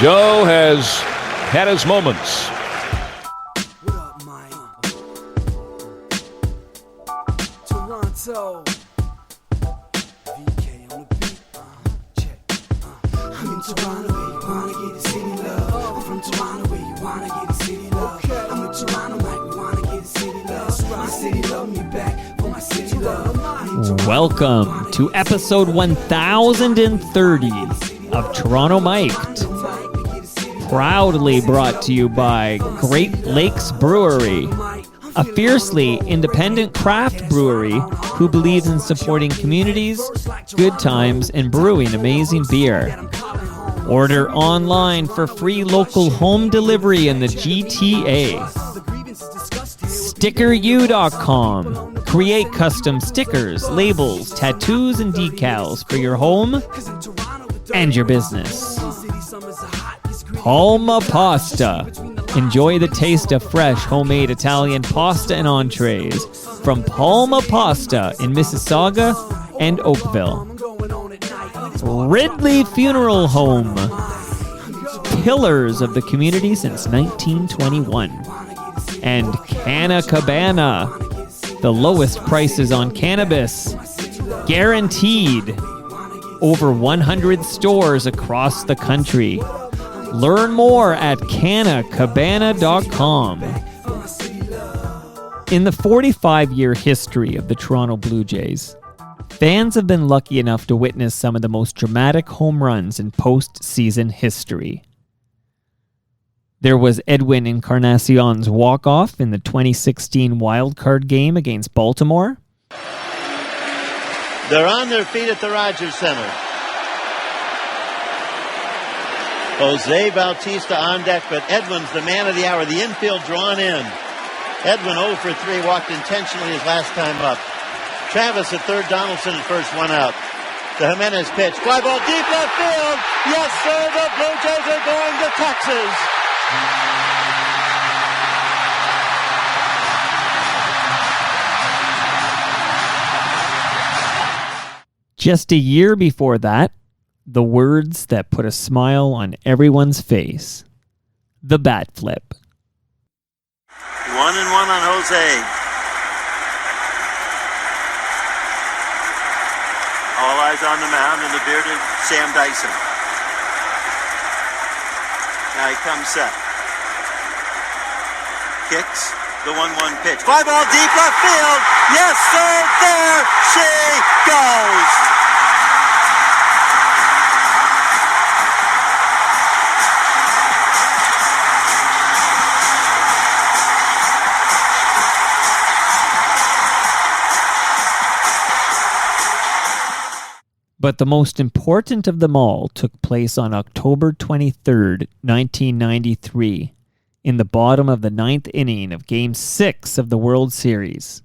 Joe has had his moments. What up, Mike? Toronto. VK on the beat. Check. I'm in Toronto where you wanna get a city love. I'm from Toronto where you wanna get a city love. I'm in Toronto like we wanna get a city love. My city love me back for my city love. Welcome to episode 1030 of Toronto Mic'd. Proudly brought to you by Great Lakes Brewery, a fiercely independent craft brewery who believes in supporting communities, good times, and brewing amazing beer. Order online for free local home delivery in the GTA. StickerU.com. Create custom stickers, labels, tattoos, and decals for your home and your business. Palma Pasta. Enjoy the taste of fresh homemade Italian pasta and entrees from Palma Pasta in Mississauga and Oakville. Ridley Funeral Home. Pillars of the community since 1921. And Canna Cabana. The lowest prices on cannabis. Guaranteed. Over 100 stores across the country. Learn more at cannacabana.com. In the 45-year history of the Toronto Blue Jays, fans have been lucky enough to witness some of the most dramatic home runs in postseason history. There was Edwin Encarnacion's walk-off in the 2016 wildcard game against Baltimore. They're on their feet at the Rogers Center. Jose Bautista on deck, but Edwin's the man of the hour. The infield drawn in. Edwin 0 for 3, walked intentionally his last time up. Travis at third, Donaldson at first, one out. The Jimenez pitch. Fly ball deep left field. Yes, sir, the Blue Jays are going to Texas. Just a year before that, the words that put a smile on everyone's face. The bat flip. 1-1 on Jose. All eyes on the mound and the bearded Sam Dyson. Now he comes set. Kicks the 1-1 pitch. Fly ball deep left field. Yes, sir, there she goes. But the most important of them all took place on October 23rd, 1993, in the bottom of the ninth inning of Game 6 of the World Series.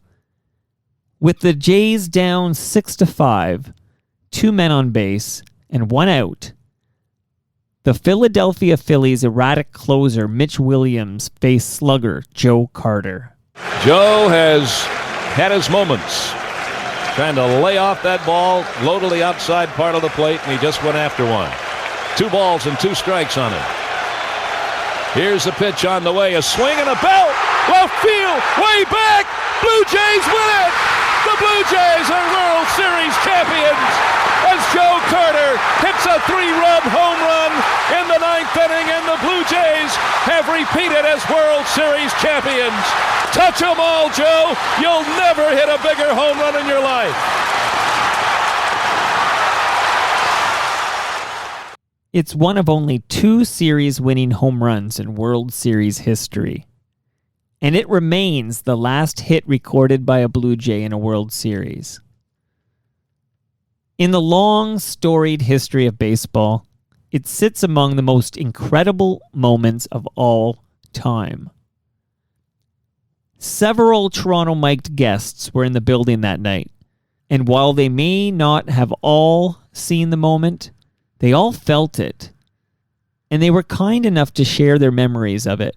With the Jays down 6-5, 2 men on base, and 1 out, the Philadelphia Phillies' erratic closer Mitch Williams faced slugger Joe Carter. Joe has had his moments. Trying to lay off that ball, low to the outside part of the plate, and he just went after one. 2 balls and 2 strikes on him. Here's the pitch on the way, a swing and a belt, left field, way back, Blue Jays win it! The Blue Jays are World Series champions as Joe Carter hits a 3-run home run in the 9th inning, and the Blue Jays have repeated as World Series champions. Touch 'em all, Joe. You'll never hit a bigger home run in your life. It's one of only 2 series-winning home runs in World Series history. And it remains the last hit recorded by a Blue Jay in a World Series. In the long, storied history of baseball, it sits among the most incredible moments of all time. Several Toronto Mic'd guests were in the building that night, and while they may not have all seen the moment, they all felt it, and they were kind enough to share their memories of it.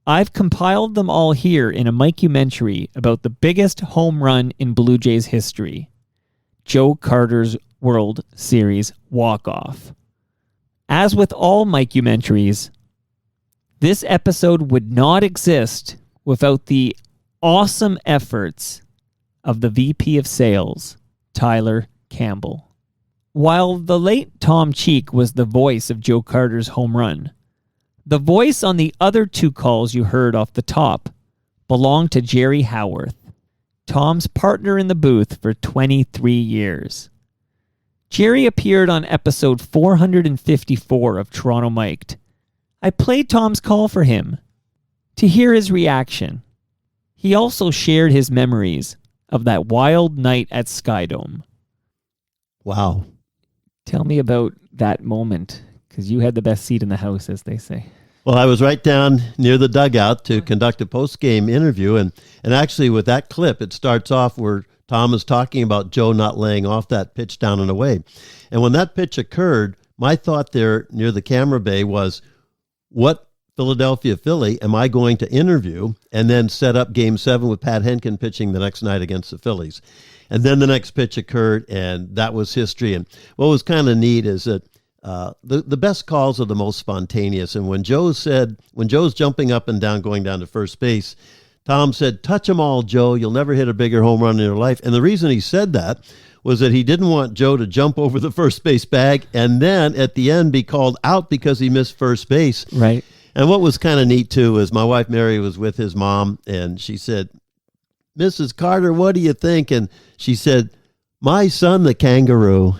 I've compiled them all here in a Mikeumentary about the biggest home run in Blue Jays history, Joe Carter's World Series walk-off. As with all Mikeumentries, this episode would not exist without the awesome efforts of the VP of Sales, Tyler Campbell. While the late Tom Cheek was the voice of Joe Carter's home run, the voice on the other two calls you heard off the top belonged to Jerry Howarth, Tom's partner in the booth for 23 years. Jerry appeared on episode 454 of Toronto Mic'd. I played Tom's call for him to hear his reaction. He also shared his memories of that wild night at Skydome. Wow. Tell me about that moment, because you had the best seat in the house, as they say. Well, I was right down near the dugout to conduct a post-game interview, and actually with that clip, it starts off where Tom is talking about Joe not laying off that pitch down and away. And when that pitch occurred, my thought there near the camera bay was, what Philadelphia Philly am I going to interview and then set up Game 7 with Pat Henkin pitching the next night against the Phillies? And then the next pitch occurred, and that was history. And what was kind of neat is that the best calls are the most spontaneous. And when Joe's jumping up and down, going down to first base, Tom said, "Touch them all, Joe. You'll never hit a bigger home run in your life." And the reason he said that was that he didn't want Joe to jump over the first base bag and then at the end be called out because he missed first base. Right. And what was kind of neat, too, is my wife, Mary, was with his mom, and she said, "Mrs. Carter, what do you think?" And she said, "My son, the kangaroo."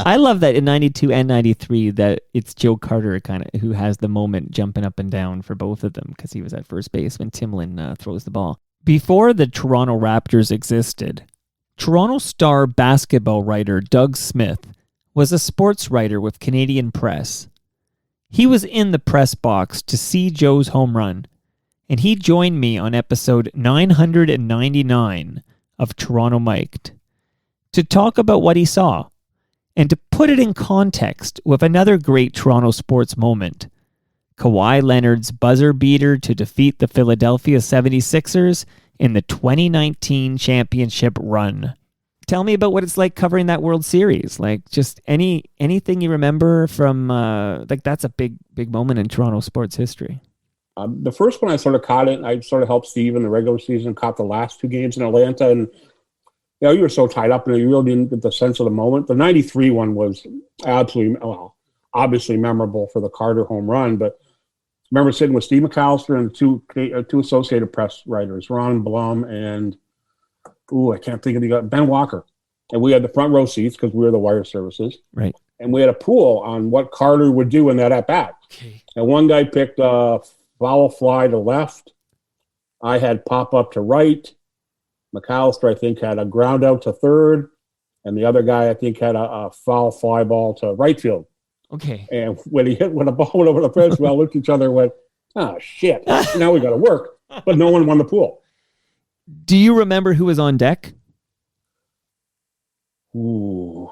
I love that in 92 and 93 that it's Joe Carter kind of who has the moment jumping up and down for both of them because he was at first base when Timlin throws the ball. Before the Toronto Raptors existed, Toronto Star basketball writer Doug Smith was a sports writer with Canadian Press. He was in the press box to see Joe's home run, and he joined me on episode 999 of Toronto Mic'd to talk about what he saw and to put it in context with another great Toronto sports moment, Kawhi Leonard's buzzer beater to defeat the Philadelphia 76ers in the 2019 championship run. Tell me about what it's like covering that World Series. Like, just anything you remember from, that's a big moment in Toronto sports history. The first one I sort of caught it. I sort of helped Steve in the regular season, caught the last two games in Atlanta. And, you were so tied up and you really didn't get the sense of the moment. The 93 one was obviously memorable for the Carter home run. But I remember sitting with Steve McAllister and two Associated Press writers, Ron Blum and, I can't think of the guy, Ben Walker. And we had the front row seats because we were the wire services. Right. And we had a pool on what Carter would do in that at-bat. Okay. And one guy picked foul fly to left. I had pop up to right. McAllister, I think, had a ground out to third. And the other guy, I think, had a foul fly ball to right field. Okay. And when the ball went over the fence, we all looked at each other and went, "Oh, shit. Now we got to work." But no one won the pool. Do you remember who was on deck? Ooh.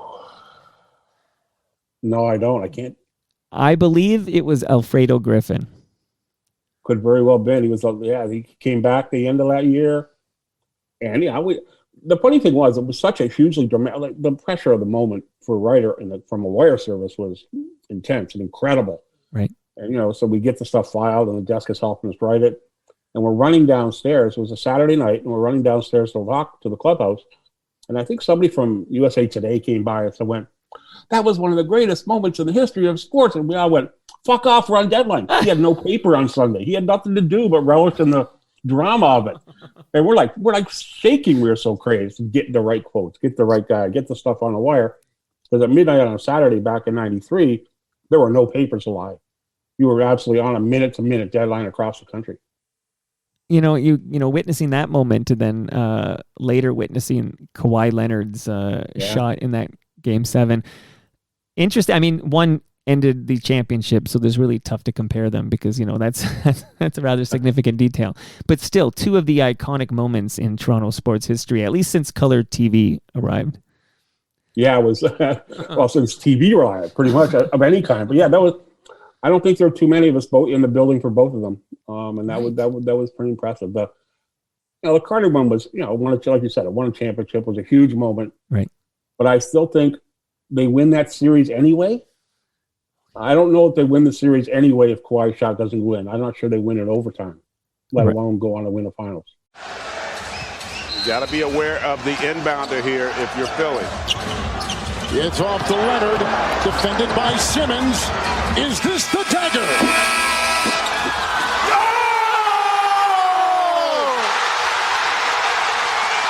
No, I don't. I can't. I believe it was Alfredo Griffin. Could very well been. He was, he came back the end of that year. And the funny thing was, it was such a hugely dramatic, the pressure of the moment for a writer from a wire service was intense and incredible. Right. And, so we get the stuff filed and the desk is helping us write it. And we're running downstairs. It was a Saturday night and we're running downstairs to the clubhouse. And I think somebody from USA Today came by and went, "That was one of the greatest moments in the history of sports." And we all went, "Fuck off, we're on deadline." He had no paper on Sunday. He had nothing to do but relish in the drama of it. And we're like shaking. We were so crazy. Get the right quotes, get the right guy, get the stuff on the wire. Because at midnight on a Saturday back in 93, there were no papers alive. You were absolutely on a minute-to-minute deadline across the country. Witnessing that moment and then later witnessing Kawhi Leonard's shot in that Game 7. Interesting. I mean, one ended the championship, so there's really tough to compare them because, that's a rather significant detail. But still, two of the iconic moments in Toronto sports history, at least since color TV arrived. Yeah, it was, since TV arrived, pretty much, of any kind. But yeah, I don't think there were too many of us both in the building for both of them. And that was pretty impressive. The Carter one was, like you said, it won a championship, was a huge moment. Right. But I still think they win that series anyway. I don't know if they win the series anyway if Kawhi's shot doesn't win. I'm not sure they win in overtime, let alone go on to win the finals. You got to be aware of the inbounder here if you're Philly. It's off to Leonard, defended by Simmons. Is this the dagger?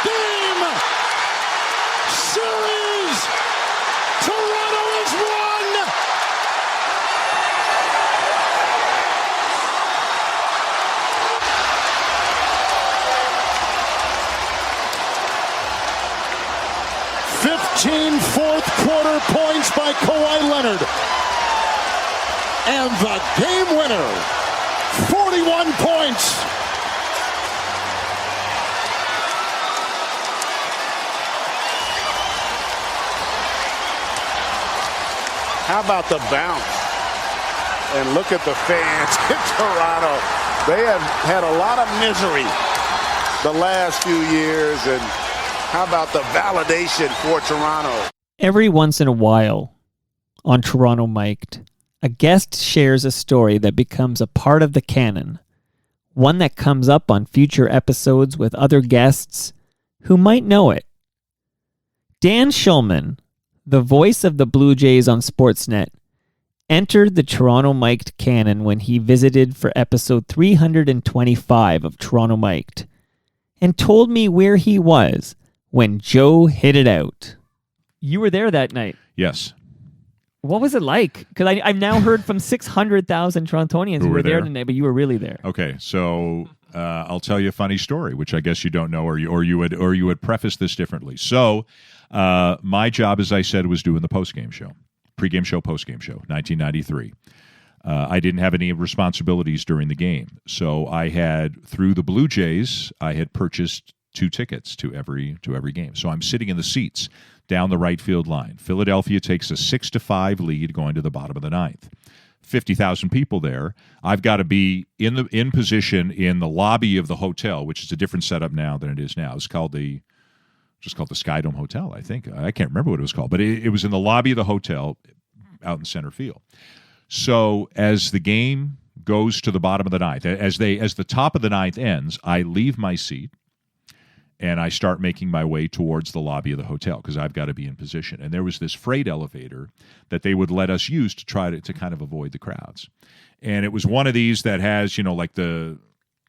Game! Series! Toronto has won! Fourth quarter points by Kawhi Leonard. And the game winner, 41 points. How about the bounce? And look at the fans in Toronto. They have had a lot of misery the last few years, and how about the validation for Toronto? Every once in a while, on Toronto Mic'd, a guest shares a story that becomes a part of the canon, one that comes up on future episodes with other guests who might know it. Dan Shulman, the voice of the Blue Jays on Sportsnet, entered the Toronto Mic'd canon when he visited for episode 325 of Toronto Mic'd, and told me where he was when Joe hit it out. You were there that night. Yes. What was it like? Because I've now heard from 600,000 Torontonians who were there tonight, but you were really there. Okay, so I'll tell you a funny story, which I guess you don't know, or you would preface this differently. So, my job, as I said, was doing the postgame show, pregame show, postgame show, 1993. I didn't have any responsibilities during the game, so I had, through the Blue Jays, I had purchased 2 tickets to every game. So I'm sitting in the seats down the right field line. Philadelphia takes a 6-5 lead going to the bottom of the ninth. 50,000 people there. I've got to be in position in the lobby of the hotel, which is a different setup now than it is now. It's called just called the Skydome Hotel, I think. I can't remember what it was called, but it was in the lobby of the hotel out in center field. So as the game goes to the bottom of the ninth, as the top of the ninth ends, I leave my seat and I start making my way towards the lobby of the hotel because I've got to be in position. And there was this freight elevator that they would let us use to try to kind of avoid the crowds. And it was one of these that has, it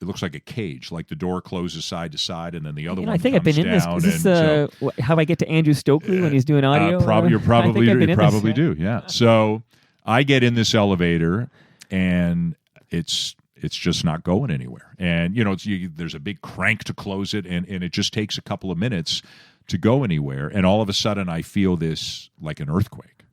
looks like a cage, like the door closes side to side, and then the other one. I think I've been in this. Is this how I get to Andrew Stokely when he's doing audio? You probably do. Yeah. So I get in this elevator, and it's just not going anywhere. And, there's a big crank to close it, and it just takes a couple of minutes to go anywhere. And all of a sudden, I feel this like an earthquake.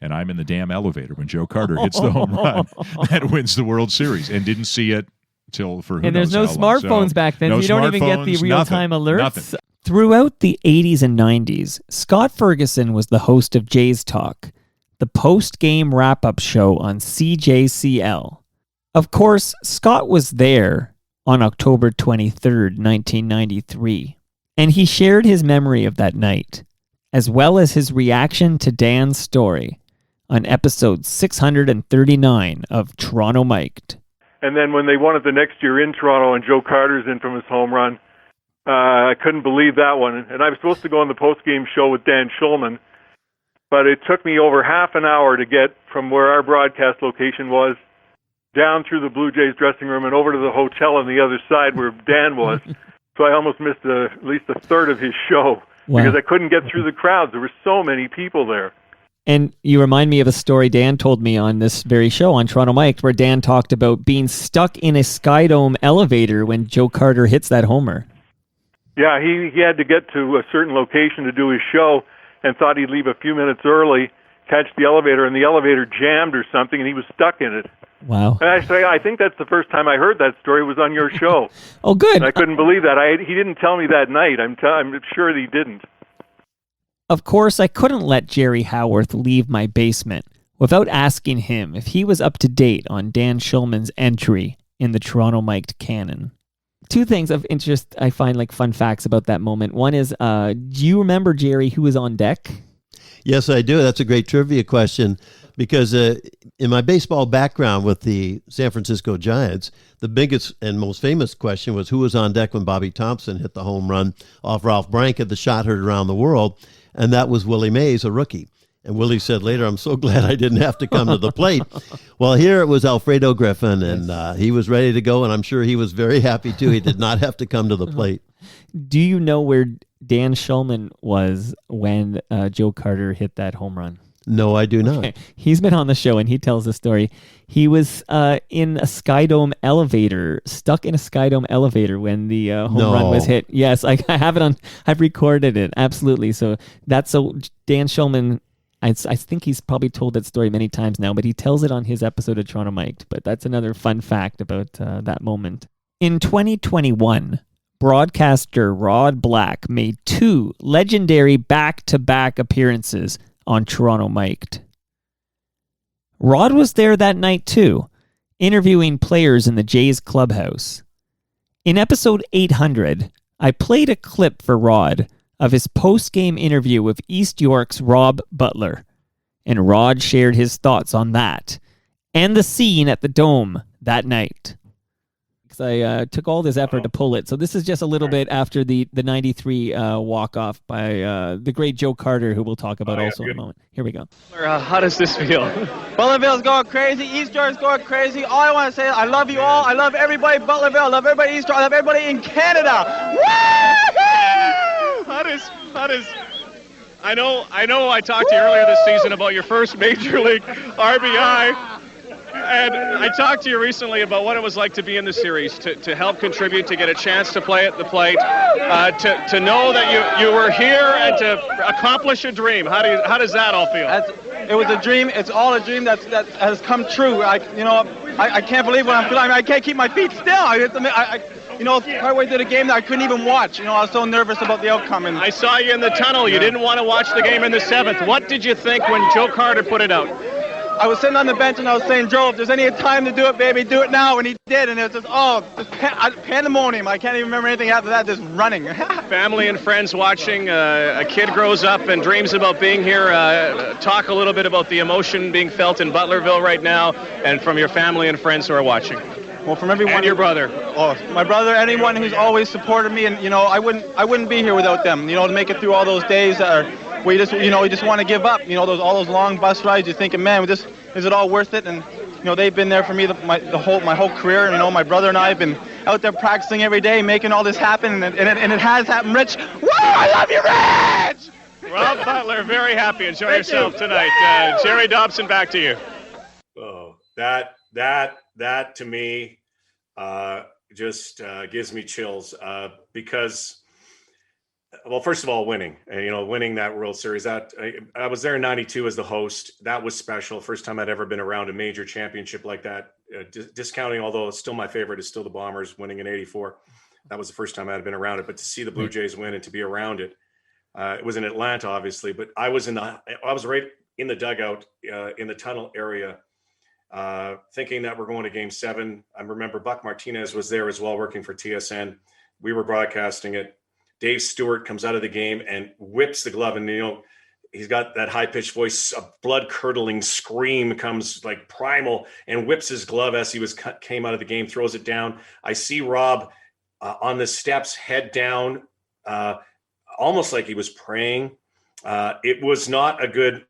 And I'm in the damn elevator when Joe Carter hits the home run that wins the World Series, and didn't see it till for who And there's knows no how long. smartphones back then. No You don't even get the real-time alerts. Nothing. Throughout the 80s and 90s, Scott Ferguson was the host of Jays Talk, the post-game wrap-up show on CJCL. Of course, Scott was there on October 23rd, 1993, and he shared his memory of that night, as well as his reaction to Dan's story on episode 639 of Toronto Mic'd. And then when they won it the next year in Toronto and Joe Carter's infamous home run, I couldn't believe that one. And I was supposed to go on the post-game show with Dan Shulman, but it took me over half an hour to get from where our broadcast location was down through the Blue Jays dressing room and over to the hotel on the other side where Dan was. So I almost missed at least a third of his show because I couldn't get through the crowds. There were so many people there. And you remind me of a story Dan told me on this very show on Toronto Mic'd, where Dan talked about being stuck in a Skydome elevator when Joe Carter hits that homer. Yeah, he had to get to a certain location to do his show and thought he'd leave a few minutes early, catch the elevator, and the elevator jammed or something, and he was stuck in it. Wow. And I think that's the first time I heard that story was on your show. Oh, good. And I couldn't believe that. He didn't tell me that night. I'm sure he didn't. Of course, I couldn't let Jerry Howarth leave my basement without asking him if he was up to date on Dan Shulman's entry in the Toronto Mic'd canon. 2 things of interest I find like fun facts about that moment. One is, do you remember, Jerry, who was on deck? Yes, I do. That's a great trivia question because in my baseball background with the San Francisco Giants, the biggest and most famous question was who was on deck when Bobby Thompson hit the home run off Ralph Branca, the shot heard around the world, and that was Willie Mays, a rookie. And Willie said later, "I'm so glad I didn't have to come to the plate." Well, here it was Alfredo Griffin, and he was ready to go, and I'm sure he was very happy, too. He did not have to come to the plate. Do you know where Dan Shulman was when Joe Carter hit that home run? No, I do not. Okay. He's been on the show, and he tells the story. He was in a Skydome elevator, stuck in a Skydome elevator when the home run was hit. Yes, I have it on. I've recorded it. Absolutely. So Dan Shulman. I think he's probably told that story many times now, but he tells it on his episode of Toronto Mic'd. But that's another fun fact about that moment. In 2021, broadcaster Rod Black made 2 legendary back-to-back appearances on Toronto Mic'd. Rod was there that night too, interviewing players in the Jays clubhouse. In episode 800, I played a clip for Rod of his post-game interview with East York's Rob Butler, and Rod shared his thoughts on that and the scene at the Dome that night. I took all this effort to pull it. So this is just a little bit after the 93 walk-off by the great Joe Carter, who we'll talk about also in a moment. Here we go. How does this feel? Butlerville's going crazy. East York's going crazy. All I want to say is I love you all. I love everybody in Butlerville. I love everybody in East York. I love everybody in Canada. Woo! How does I know I talked to you earlier this season about your first major league RBI. And I talked to you recently about what it was like to be in the series, to help contribute, to get a chance to play at the plate, to know that you were here and to accomplish a dream. How does that all feel? It was a dream. It's all a dream that has come true. I can't believe what I'm feeling. I can't keep my feet still. Partway through the game that I couldn't even watch. I was so nervous about the outcome. And I saw you in the tunnel. You didn't want to watch the game in the 7th. What did you think when Joe Carter put it out? I was sitting on the bench and I was saying, Joe, if there's any time to do it, baby, do it now. And he did. And it was just, pandemonium. I can't even remember anything after that, just running. Family and friends watching. A kid grows up and dreams about being here. Talk a little bit about the emotion being felt in Butlerville right now and from your family and friends who are watching. Well, from everyone. And your brother. Oh, my brother, anyone who's always supported me. And, I wouldn't be here without them, to make it through all those days where you just want to give up. All those long bus rides. You're thinking, man, is it all worth it? And they've been there for me my whole career. My brother and I have been out there practicing every day, making all this happen, and it has happened. Rich, woo! I love you, Rich. Rob Butler, very happy. Enjoy yourself tonight. Jerry Dobson, back to you. Oh, that to me just gives me chills because. Well, first of all, winning that World Series, that I was there in 92 as the host. That was special. First time I'd ever been around a major championship like that. Discounting, although it's still my favorite, is still the Bombers winning in 84. That was the first time I had been around it. But to see the Blue Jays win and to be around it, it was in Atlanta, obviously. But I was right in the dugout in the tunnel area, thinking that we're going to Game 7. I remember Buck Martinez was there as well, working for TSN. We were broadcasting it. Dave Stewart comes out of the game and whips the glove, and he's got that high-pitched voice. A blood-curdling scream comes like primal, and whips his glove as he came out of the game, throws it down. I see Rob on the steps, head down, almost like he was praying. It was not a good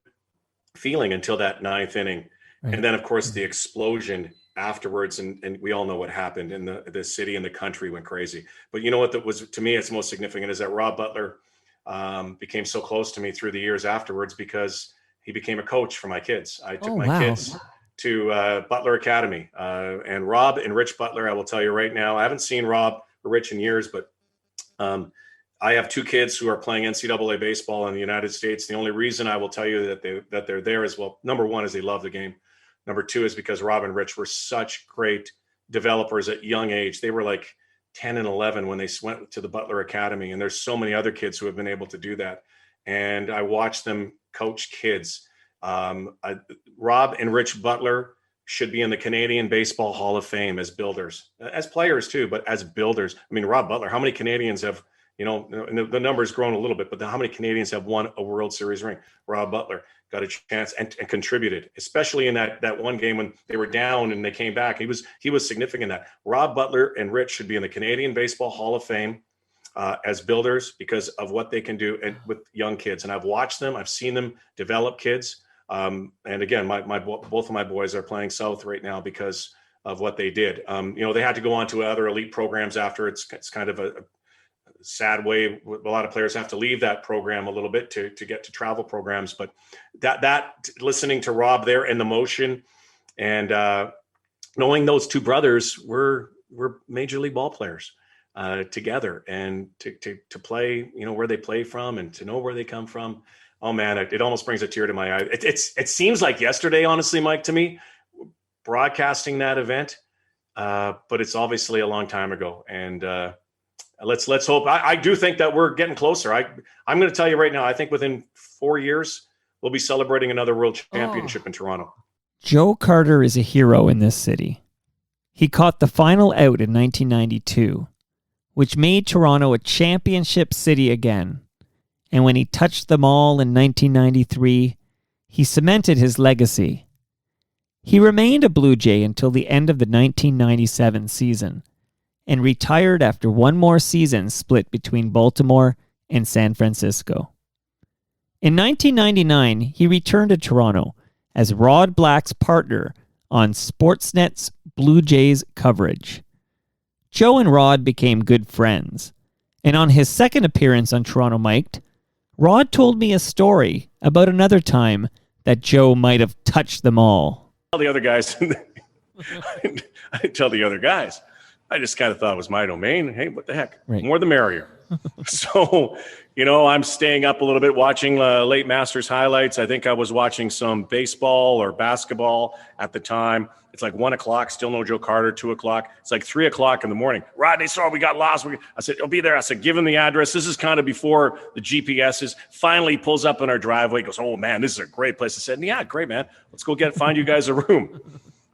feeling until that 9th inning, and then of course the explosion afterwards, and we all know what happened, and the city and the country went crazy. But you know what, that was, to me, it's most significant is that Rob Butler became so close to me through the years afterwards because he became a coach for my kids. I took my kids to Butler Academy, and Rob and Rich Butler, I will tell you right now, I haven't seen Rob or Rich in years, but I have 2 kids who are playing NCAA baseball in the United States. The only reason I will tell you that they're there is, well, number 1 is they love the game. Number 2 is because Rob and Rich were such great developers at young age. They were like 10 and 11 when they went to the Butler Academy. And there's so many other kids who have been able to do that. And I watched them coach kids. Rob and Rich Butler should be in the Canadian Baseball Hall of Fame as builders, as players too, but as builders. I mean, Rob Butler, how many Canadians have You know, and the number's grown a little bit, but how many Canadians have won a World Series ring? Rob Butler got a chance and contributed, especially in that one game when they were down and they came back. He was significant in that. Rob Butler and Rich should be in the Canadian Baseball Hall of Fame as builders because of what they can do with young kids. And I've watched them. I've seen them develop kids. And again, both of my boys are playing South right now because of what they did. You know, they had to go on to other elite programs after. It's kind of a sad way. A lot of players have to leave that program a little bit to get to travel programs. But that listening to Rob there in the motion and knowing those two brothers were major league ball players together, and to play, you know, where they play from and to know where they come from. Oh man, it almost brings a tear to my eye. It seems like yesterday, honestly, Mike, to me, broadcasting that event, but it's obviously a long time ago. And let's hope. I do think that we're getting closer. I'm going to tell you right now, I think within 4 years, we'll be celebrating another world championship in Toronto. Joe Carter is a hero in this city. He caught the final out in 1992, which made Toronto a championship city again. And when he touched them all in 1993, he cemented his legacy. He remained a Blue Jay until the end of the 1997 season and retired after one more season split between Baltimore and San Francisco. In 1999, he returned to Toronto as Rod Black's partner on Sportsnet's Blue Jays coverage. Joe and Rod became good friends, and on his second appearance on Toronto Mic'd, Rod told me a story about another time that Joe might have touched them all. Tell the other guys, I didn't tell the other guys. I just kind of thought it was my domain. Hey, what the heck? Right. More the merrier. So, you know, I'm staying up a little bit watching late Masters highlights. I think I was watching some baseball or basketball at the time. It's like 1 o'clock, still no Joe Carter, 2 o'clock. It's like 3 o'clock in the morning. Rodney, sorry, we got lost. I said, I'll be there. I said, give him the address. This is kind of before the GPSs. Finally pulls up in our driveway. He goes, oh, man, this is a great place. I said, yeah, great, man. Let's go find you guys a room.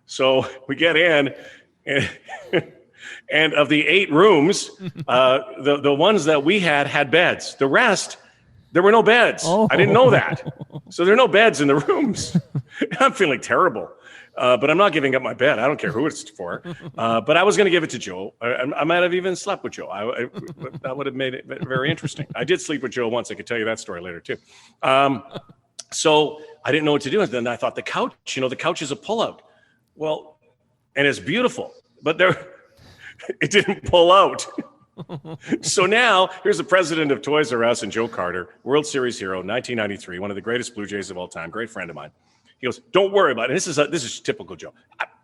So we get in, and of the 8 rooms, the ones that we had beds. The rest, there were no beds. Oh. I didn't know that. So there are no beds in the rooms. I'm feeling terrible. But I'm not giving up my bed. I don't care who it's for. But I was going to give it to Joe. I might have even slept with Joe. That would have made it very interesting. I did sleep with Joe once. I could tell you that story later, too. So I didn't know what to do. And then I thought the couch, the couch is a pullout. Well, and it's beautiful. But it didn't pull out. So now here's the president of Toys R Us and Joe Carter, World Series hero, 1993, one of the greatest Blue Jays of all time, great friend of mine. He goes, don't worry about it. This is typical Joe.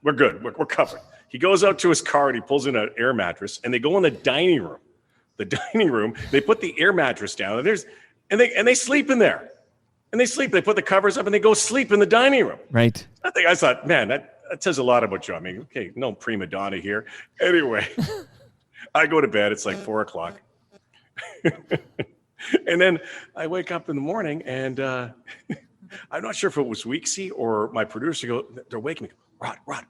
We're good. We're covered. He goes out to his car and he pulls in an air mattress, and they go in the dining room. They put the air mattress down, and they sleep in there. And they put the covers up and they go sleep in the dining room. Right. I thought, man, that says a lot about Joe. I mean, okay, no prima donna here. Anyway, I go to bed. It's like 4 o'clock. And then I wake up in the morning and I'm not sure if it was Weeksy or my producer. They're waking me. Rod,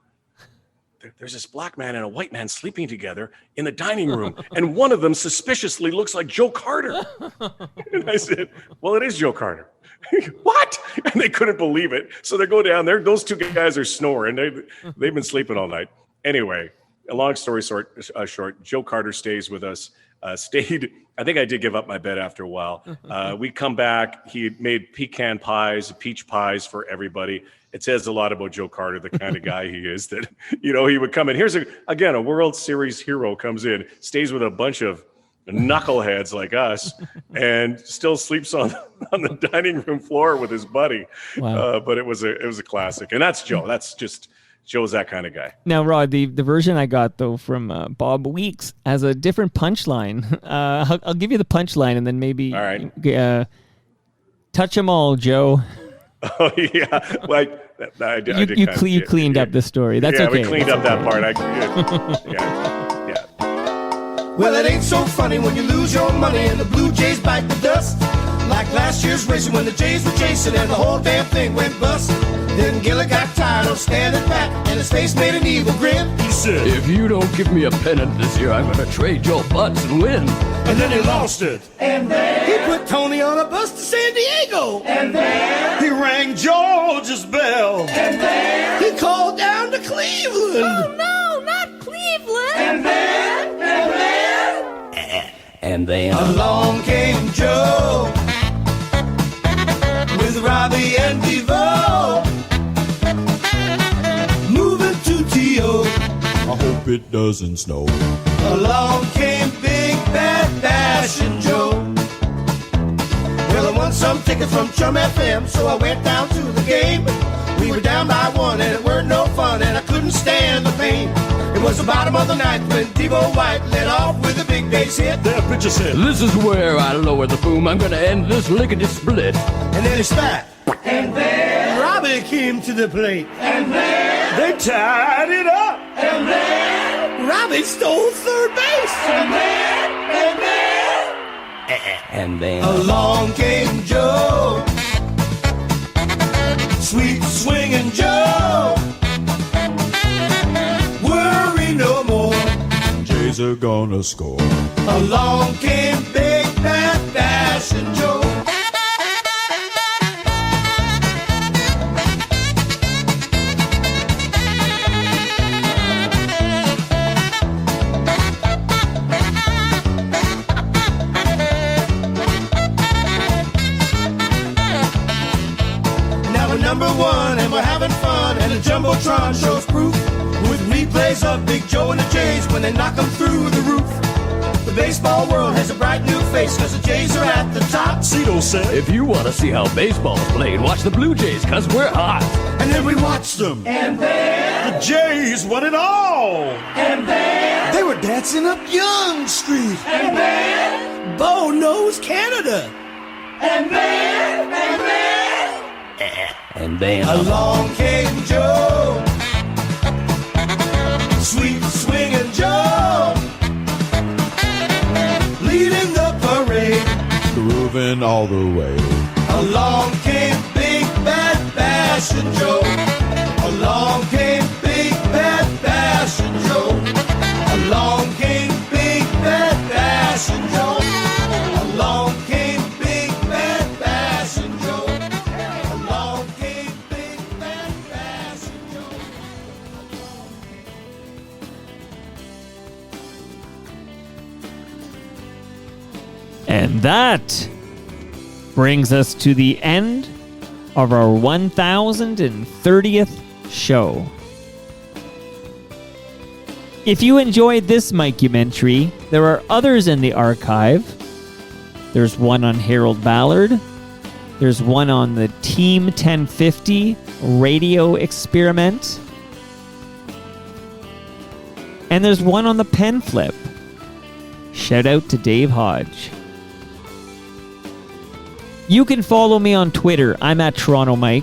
there's this black man and a white man sleeping together in the dining room. And one of them suspiciously looks like Joe Carter. And I said, well, it is Joe Carter. What? And they couldn't believe it. So they go down there. Those two guys are snoring. They've been sleeping all night. Anyway, a long story short, Joe Carter stays with us. I think I did give up my bed after a while. We come back. He made pecan pies, peach pies for everybody. It says a lot about Joe Carter, the kind of guy he is, that, he would come in. Here's a World Series hero comes in, stays with a bunch of knuckleheads like us, and still sleeps on the dining room floor with his buddy. Wow. But it was a classic. And that's Joe. Joe's that kind of guy. Now, Rod, the version I got, though, from Bob Weeks has a different punchline. I'll give you the punchline, and then maybe all right. Touch them all, Joe. Oh, yeah. Well, you cleaned up the story. That's okay. Yeah, we cleaned up that part. Yeah. Well, it ain't so funny when you lose your money and the Blue Jays bite the dust. Like last year's racing when the Jays were chasing and the whole damn thing went bust. Then Gillick got tired of standing back and his face made an evil grin. He said, If you don't give me a pennant this year, I'm gonna trade your butts and win. and then he lost it. And then he put Tony on a bus to San Diego. And then he rang George's bell. And then he called down to Cleveland. Oh no, not Cleveland. And then Along came Joe with Robbie and Devo, moving to T.O. I hope it doesn't snow. Along came Big Bad Bash and Joe. Well, I won some tickets from Chum FM, so I went down to the game. We were down by one, and it weren't no fun, and I couldn't stand the pain. It was the bottom of the ninth when Devo White led off with a big bass hit. Their pitcher said, this is where I lower the boom. I'm gonna end this lickety-split. And then he spat. And then Robbie came to the plate. And then they tied it up. And then Robbie stole third base. And then Along came Joe, sweet swinging Joe. Worry no more. Jays are gonna score. Along came Big Bad Bash and Joe. Now we're number one and we're having fun, and the Jumbotron shows proof with replays of Big Joe and the Jays when they knock them through the roof. The baseball world has a bright new face cause the Jays are at the top. Cito said, if you want to see how baseball's played, watch the Blue Jays, cause we're hot. And then we watched them. And then the Jays won it all. And then they were dancing up Young Street. And then Bo knows Canada. And then And then along came Joe, sweet swinging Joe, leading the parade. Grooving all the way. Along came Big Bad Bash and Joe. Along came Big Bad Bash and Joe. Along came Big Bad Bash and Joe. Along came Big Bad Bash and Joe. Along came Big Bad Bash and Joe. And that brings us to the end of our 1030th show. If you enjoyed this Mikeumentary, there are others in the archive. There's one on Harold Ballard. There's one on the Team 1050 radio experiment. And there's one on the pen flip. Shout out to Dave Hodge. You can follow me on Twitter. I'm at Toronto Mike.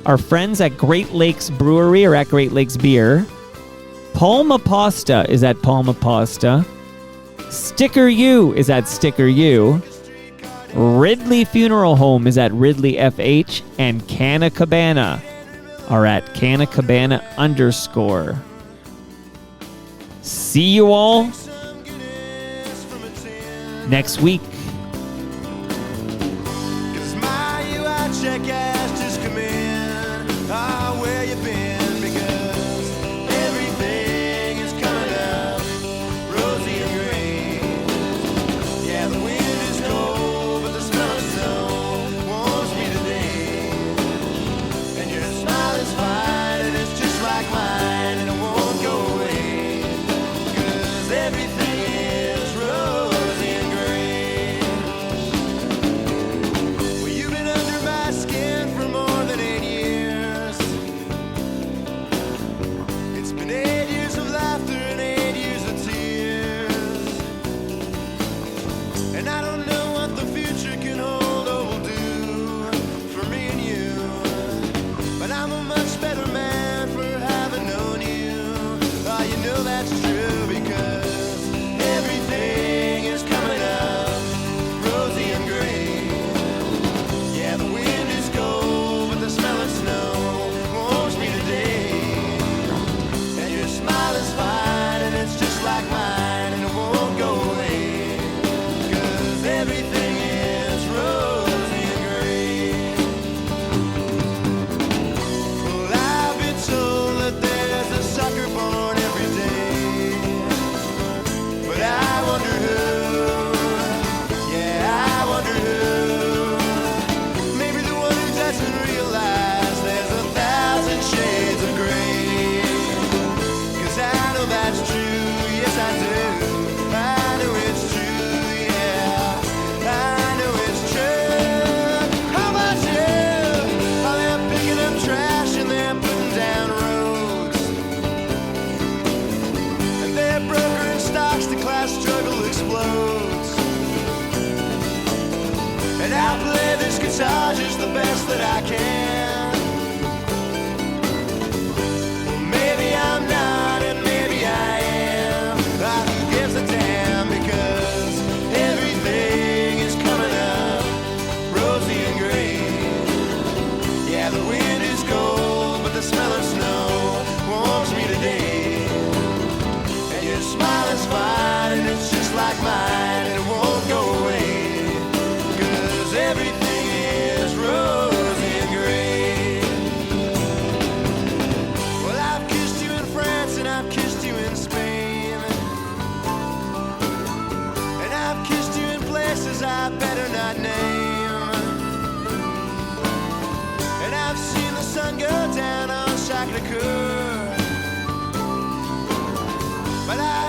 Our friends at Great Lakes Brewery are at Great Lakes Beer. Palma Pasta is at Palma Pasta. Sticker U is at Sticker U. Ridley Funeral Home is at Ridley FH. And Canna Cabana are at Canna Cabana _ See you all next week. Check ass just come in. Where you been? Because everything is coming up rosy and green. Yeah, the wind is cold, but the smell of snow warms me today. And your smile is fine, and it's just like mine, and it won't go away. 'Cause everything is rosy and green. that I can. Well, maybe I'm not, and maybe I am. Who gives a damn? Because everything is coming up rosy and green. Yeah, the wind is cold, but the smell of snow warms me today. And your smile is fine, and it's just like mine, and it won't go away. 'Cause everything is rosy and gray. Well, I've kissed you in France, and I've kissed you in Spain. And I've kissed you in places I better not name. And I've seen the sun go down on Sacré-Cœur. But I